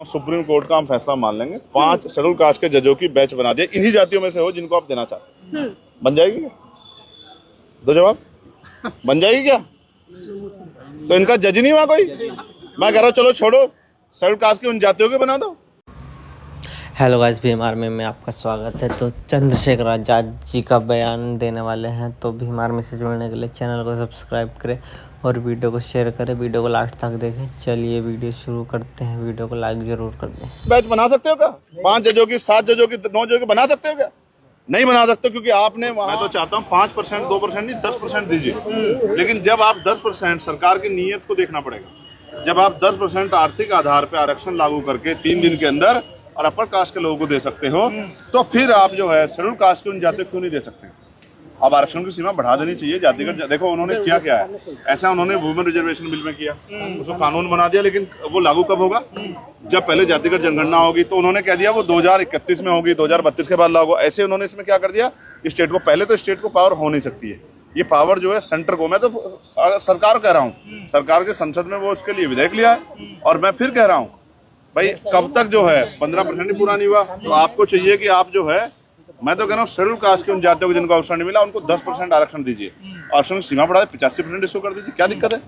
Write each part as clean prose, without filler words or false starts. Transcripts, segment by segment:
Supreme court का हम फैसला मान लेंगे। 5 शेड्यूल कास्ट के जजों की बैच बना दिया, इन्हीं जातियों में से हो जिनको आप देना चाहते हैं। बन जाएगी क्या? दो जवाब। बन जाएगी क्या? तो इनका जज नहीं हुआ कोई? मैं कह रहा हूँ चलो छोड़ो, शेड्यूल कास्ट की उन जातियों के बना दो। हेलो गाइस, भीम आर्मी में आपका स्वागत है। तो चंद्रशेखर आज़ाद जी का बयान देने वाले हैं, तो भीम आर्मी से जुड़ने के लिए चैनल को सब्सक्राइब करें और वीडियो को शेयर करें। वीडियो को लास्ट तक देखें। चलिए वीडियो शुरू करते हैं। वीडियो को लाइक जरूर कर दें। बैच बना सकते हो क्या? 5 जजों की, 7 जजों की, 9 जजों की बना सकते हो क्या? नहीं बना सकते, क्योंकि आपने मैं तो चाहता हूँ 5%, 2% नहीं 10% दीजिए। लेकिन जब आप 10%, सरकार की नीयत को देखना पड़ेगा। जब आप 10% आर्थिक आधार पर आरक्षण लागू करके 3 दिन के अंदर और अपर कास्ट के लोगों को दे सकते हो, तो फिर आप जो है शेड्यूल कास्ट की उन जातियों को क्यों नहीं दे सकते? अब आरक्षण की सीमा बढ़ा देनी चाहिए जातिगत। देखो उन्होंने क्या किया है, ऐसा उन्होंने वुमेन रिजर्वेशन बिल में किया, उसको कानून बना दिया, लेकिन वो लागू कब होगा? जब पहले जातिगत जनगणना होगी। तो उन्होंने कह दिया वो 2031 में होगी, 2032 के बाद लागू। ऐसे उन्होंने इसमें क्या कर दिया, स्टेट को, पहले तो स्टेट को पावर हो नहीं सकती है, ये पावर जो है सेंटर को। मैं तो सरकार कह रहा हूँ, सरकार के संसद में वो उसके लिए विधेयक लिया है। और मैं फिर कह रहा हूँ भाई, कब तक जो है 15% ही पूरा नहीं हुआ, तो आपको चाहिए कि आप जो है, मैं तो कह रहा हूँ शेड्यूल कास्ट की उन जातियों को जिनको अवसर नहीं मिला, उनको 10% आरक्षण दीजिए। आरक्षण की सीमा बढ़ा दे, 85% इसको कर दीजिए। क्या दिक्कत है?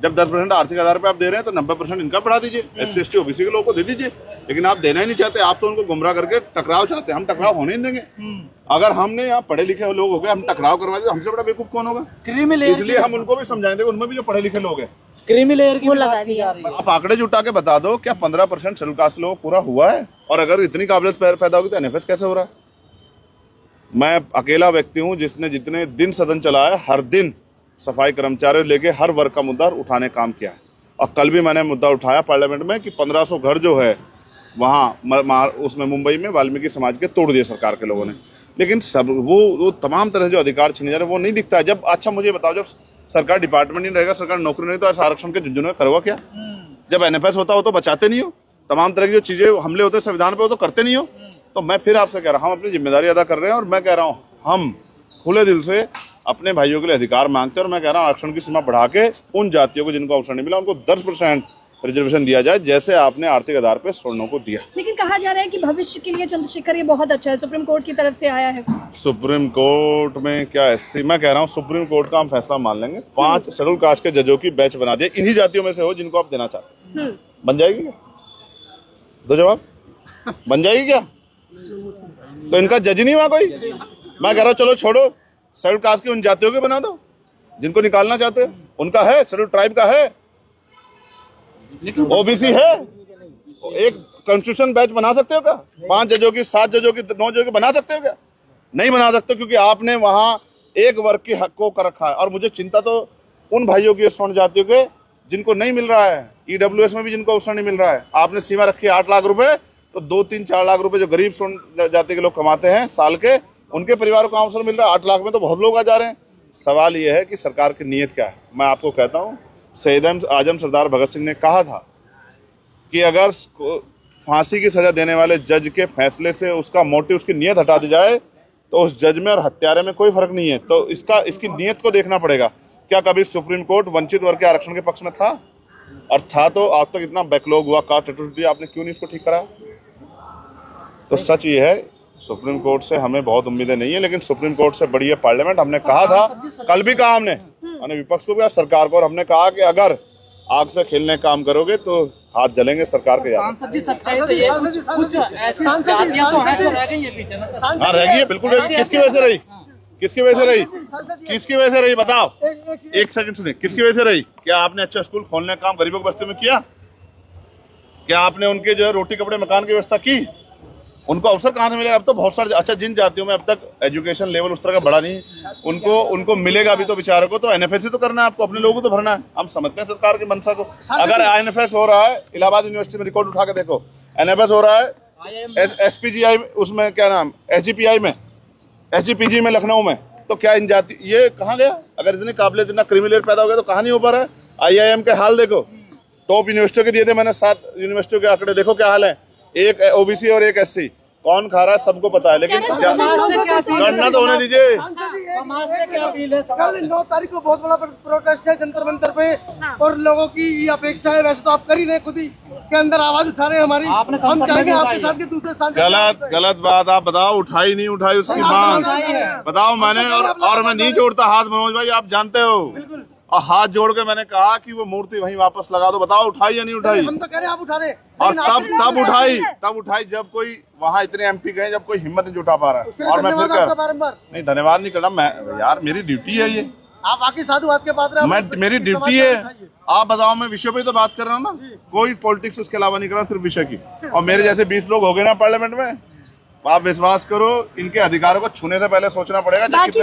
जब 10% आर्थिक आधार पे आप दे रहे हैं, तो 90% इनका बढ़ा दीजिए। SC ST OBC के लोगों को दे दीजिए। लेकिन आप देना ही नहीं चाहते, आप तो उनको गुमराह करके टकराव चाहते हैं। हम टकराव होने नहीं देंगे। अगर हमने यहाँ पढ़े लिखे लोग हो गए, हम टकराव करवा दे, हमसे बड़ा बेवकूफ कौन होगा? इसलिए हम उनको भी समझाएंगे, उनमें भी जो पढ़े लिखे लोग हैं। क्रीमी लेयर की लगा दी जा रही है। आप आंकड़े जुटा के बता दो, क्या 15% शेड्यूल कास्ट लोगों को पूरा हुआ है? और अगर इतनी काबिलियत पैदा होगी तो NFS कैसे हो रहा है? मैं अकेला व्यक्ति हूं जिसने जितने दिन सदन चला है, हर दिन सफाई कर्मचारियों लेके हर वर्ग का मुद्दा उठाने काम किया है। और कल भी मैंने मुद्दा उठाया पार्लियामेंट में कि 1500 घर जो है वहाँ उसमें मुंबई में वाल्मीकि समाज के तोड़ दिए सरकार के लोगों ने। लेकिन सब वो तमाम तरह से जो अधिकार छीने जा रहे हैं, वो नहीं दिखता है। जब अच्छा मुझे बताओ, जब सरकार डिपार्टमेंट नहीं रहेगा, सरकार नौकरी नहीं, तो ऐसा आरक्षण के झुंझुनू करोगा क्या? जब NFS होता हो तो बचाते नहीं हो, तमाम तरह की जो चीजें हमले होते हैं संविधान पे, वो तो करते नहीं हो। तो मैं फिर आपसे कह रहा हूँ, हम अपनी जिम्मेदारी अदा कर रहे हैं। और मैं कह रहा हूँ, हम खुले दिल से अपने भाइयों के लिए अधिकार मांगते हैं। और मैं कह रहा हूँ आरक्षण की सीमा बढ़ा के उन जातियों को जिनको अवसर नहीं मिला, उनको 10% रिजर्वेशन दिया जाए, जैसे आपने आर्थिक आधार पर स्वर्णों को दिया। लेकिन कहा जा रहा है कि भविष्य के लिए चंद्रशेखर ये बहुत अच्छा है, सुप्रीम कोर्ट की तरफ से आया है। सुप्रीम कोर्ट में क्या SC, मैं कह रहा हूँ सुप्रीम कोर्ट का हम फैसला मान लेंगे। 5 शेड्यूल कास्ट के जजों की बैच बना दिया, इन्हीं जातियों में से हो जिनको आप देना चाहते हैं। बन जाएगी क्या? दो जवाब। बन जाएगी क्या? तो इनका जज नहीं हुआ कोई? मैं कह रहा हूँ चलो छोड़ो, शेड्यूल कास्ट की उन जातियों के बना दो जिनको निकालना चाहते हैं। उनका है, शेड्यूल ट्राइब का है, OBC है। एक कॉन्स्टिट्यूशन बैच बना सकते हो क्या? 5 जजों की, 7 जजों की, 9 जजों की बना सकते हो क्या? नहीं बना सकते, क्योंकि आपने वहां एक वर्ग के हक को कर रखा है। और मुझे चिंता तो उन भाइयों की, स्वर्ण जातियों के, जिनको नहीं मिल रहा है। EWS में भी जिनको अवसर नहीं मिल रहा है। आपने सीमा रखी है 8 लाख रुपए, तो 2, 3, 4 लाख रुपए जो गरीब स्वर्ण जाति के लोग कमाते हैं साल के, उनके परिवारों को अवसर मिल रहा है। 8 लाख में तो बहुत लोग आ जा रहे हैं। सवाल यह है कि सरकार की नीयत क्या है। मैं आपको कहता हूँ, शहीद आजम सरदार भगत सिंह ने कहा था कि अगर फांसी की सजा देने वाले जज के फैसले से उसका मोटिव, उसकी नीयत हटा दी जाए, तो उस जज में और हत्यारे में कोई फर्क नहीं है। तो इसकी नीयत को देखना पड़ेगा। क्या कभी सुप्रीम कोर्ट वंचित वर्ग के आरक्षण के पक्ष में था? और था तो आज तक इतना बैकलॉग हुआ, कास्ट एट्रोसिटी, आपने क्यों नहीं इसको ठीक करा? तो सच ये है, सुप्रीम कोर्ट से हमें बहुत उम्मीदें नहीं है, लेकिन सुप्रीम कोर्ट से बड़ी है पार्लियामेंट। हमने कहा था, कल भी कहा हमने विपक्ष को भी, सरकार को, और हमने कहा कि अगर आग से खेलने काम करोगे तो हाथ जलेंगे सरकार के। सांसद जी सच्चाई तो ये कुछ ऐसी जातियां तो हैं जो रह गई है पीछे ना सर। हाँ, रह गई है, बिल्कुल रह गई। किसकी वजह से रही? किसकी वजह से रही? किसकी वजह से रही बताओ? एक सेकंड सुनिए, किसकी वजह से रही? क्या आपने अच्छा स्कूल खोलने का काम गरीबों की बस्ती में किया? क्या आपने उनके जो है रोटी कपड़े मकान की व्यवस्था की? उनको अवसर कहाँ से मिलेगा? अब तो बहुत सारे, अच्छा जिन जातियों में अब तक एजुकेशन लेवल उस तरह का बड़ा नहीं, उनको मिलेगा भी तो बेचारों को। तो NFS ही तो करना है आपको, अपने लोगों को तो भरना है। हम समझते हैं सरकार की मंशा को। अगर NFS हो रहा है, इलाहाबाद यूनिवर्सिटी में रिकॉर्ड उठा के देखो, NFS हो रहा है SPGI, उसमें क्या नाम, SGPI में, SGPG में लखनऊ में, तो क्या इन जाति, ये कहाँ गया? अगर इतनी काबिलियत, इतना क्रीमी लेयर पैदा हो गया, तो कहाँ नहीं हो पा रहा है? IIM के हाल देखो, टॉप यूनिवर्सिटियों के दिए थे मैंने, 7 यूनिवर्सिटियों के आंकड़े, देखो क्या हाल है। एक OBC और एक SC, कौन खा रहा है सबको पता है। लेकिन गणना तो होने दीजिए। समाज से क्या अपील है? कल 9 तारीख को बहुत बड़ा प्रोटेस्ट है जंतर मंतर पे हाँ। और लोगों की ये अपेक्षा है, वैसे तो आप कर ही रहे खुद ही के अंदर आवाज उठा रहे हैं हमारी, आपने हम संसद में चाहेंगे भी आपके उठाई साथ के दूसरे सांसद गलत बात आप बताओ, उठाई नहीं उठाई उसकी मांग बताओ मैंने, और मैं नहीं जोड़ता हाथ मनोज भाई, आप जानते हो, बिल्कुल, और हाथ जोड़ के मैंने कहा कि वो मूर्ति वहीं वापस लगा दो, बताओ उठाई या नहीं उठाई। हम तो कह रहे हैं आप उठा रहे, और लेकिन आप- तब उठाई जब कोई वहाँ इतने एमपी गए, जब कोई हिम्मत नहीं जुटा पा रहा उसके है, लिए और मैं फिर धन्यवाद आपका कर बारंबार। नहीं, धन्यवाद नहीं करना मैं, यार मेरी ड्यूटी है ये, आप आके साधुवाद के पात्र हैं, मैं आप मेरी समाज ड्यूटी का है। उठाइए। आप बताओ, मैं विषय पे ही तो बात कर रहा हूँ ना, कोई पॉलिटिक्स इसके अलावा नहीं कर रहा, सिर्फ विषय की। और मेरे जैसे 20 लोग हो गए ना पार्लियामेंट में, आप विश्वास करो इनके अधिकारों को छूने से पहले सोचना पड़ेगा। बाकी